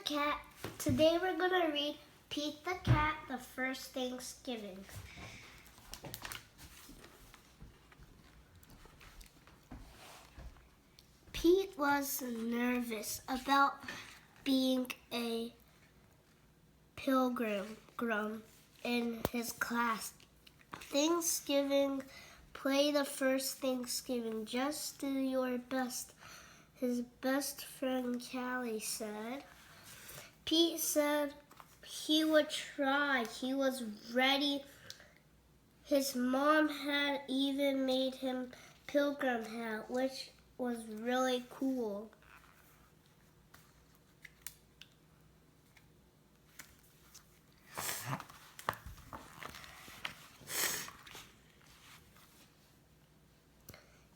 Cat. Today we're gonna read Pete the Cat, the First Thanksgiving. Pete was nervous about being a pilgrim in his class. Thanksgiving, play the first Thanksgiving. Just do your best, his best friend Callie said. Pete said he would try. He was ready. His mom had even made him pilgrim hat, which was really cool.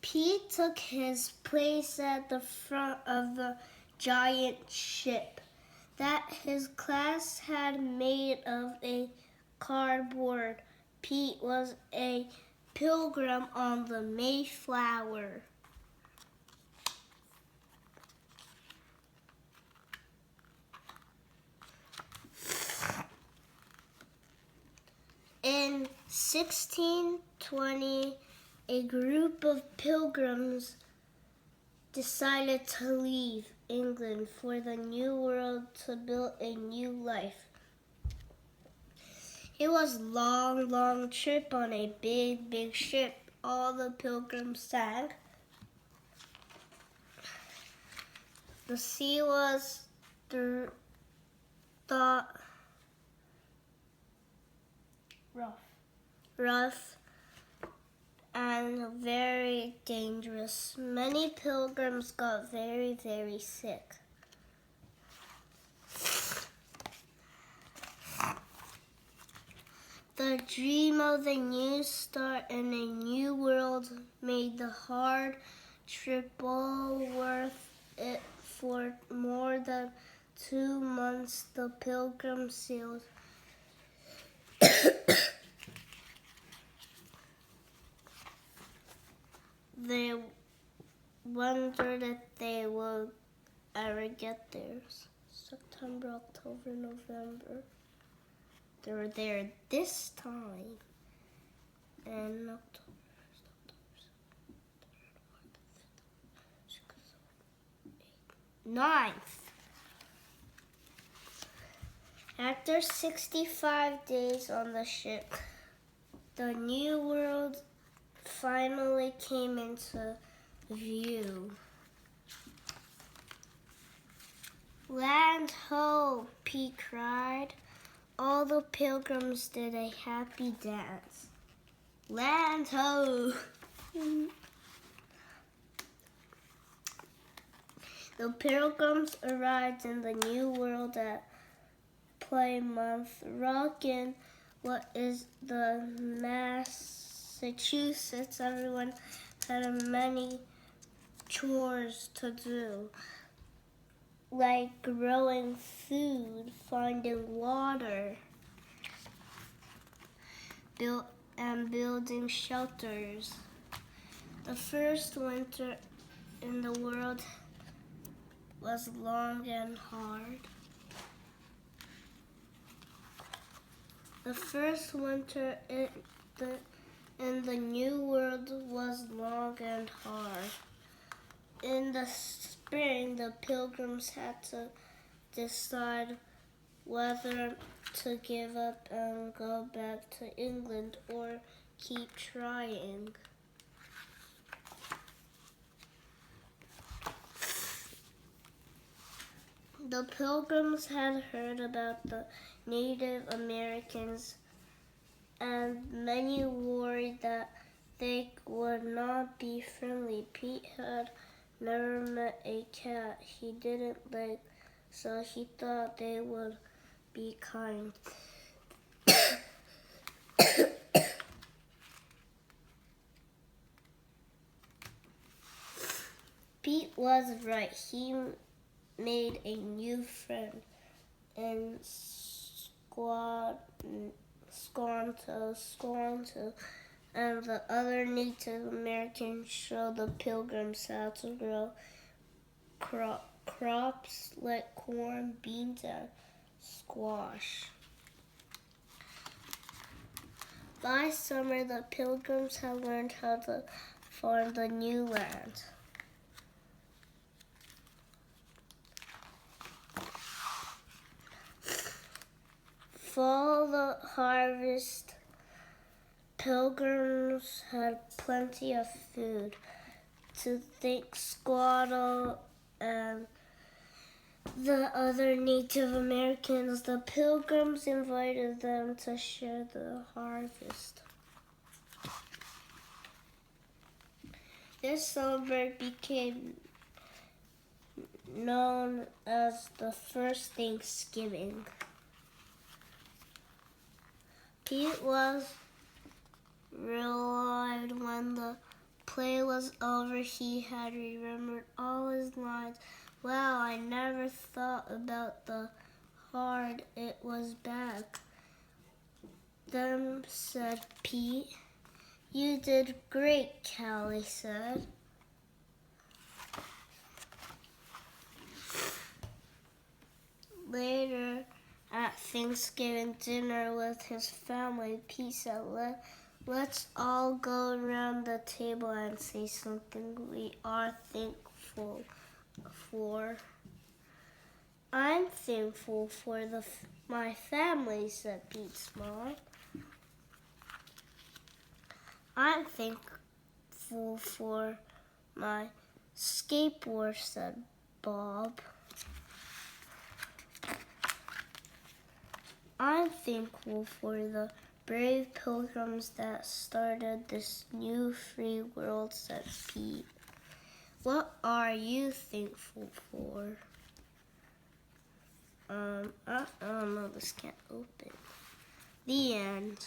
Pete took his place at the front of the giant ship that his class had made of a cardboard. Pete was a pilgrim on the Mayflower. In 1620, a group of pilgrims decided to leave England for the New World to build a new life. It was a long trip on a big ship. All the pilgrims sang. The sea was rough and very dangerous. Many pilgrims got very sick. The dream of a new start in a new world made the hard trip all worth it. For more than 2 months, the pilgrims sailed. They wondered if they would ever get there. September, October, November. They were there this time. And October, 9th. After 65 days on the ship, the New World finally came into view. Land ho, Pete cried. All the pilgrims did a happy dance. Land ho! The pilgrims arrived in the New World at Plymouth Rock in what is the Massachusetts. Everyone had many chores to do, like growing food, finding water, building shelters. The first winter in the world was long and hard. The first winter in the New World was long and hard. In the spring, the pilgrims had to decide whether to give up and go back to England or keep trying. The pilgrims had heard about the Native Americans, and many worried that they would not be friendly. Pete had never met a cat he didn't like, so he thought they would be kind. Pete was right. He made a new friend in Squanto, and the other Native Americans showed the pilgrims how to grow crops like corn, beans, and squash. By summer, the Pilgrims had learned how to farm the new land. Fall, the harvest, Pilgrims had plenty of food. To thank Squaddle and the other Native Americans, the Pilgrims invited them to share the harvest. This songbird became known as the first Thanksgiving. Pete was relieved when the play was over. He had remembered all his lines. Wow, I never thought about the hard it was back. Then said Pete. You did great, Callie said. Later, at Thanksgiving dinner with his family, Pete said, let's all go around the table and say something we are thankful for. I'm thankful for my family, said Pete's mom. I'm thankful for my skateboard, said Bob. I'm thankful for the brave Pilgrims that started this new free world, said Pete. What are you thankful for? I don't know, this can't open. The end.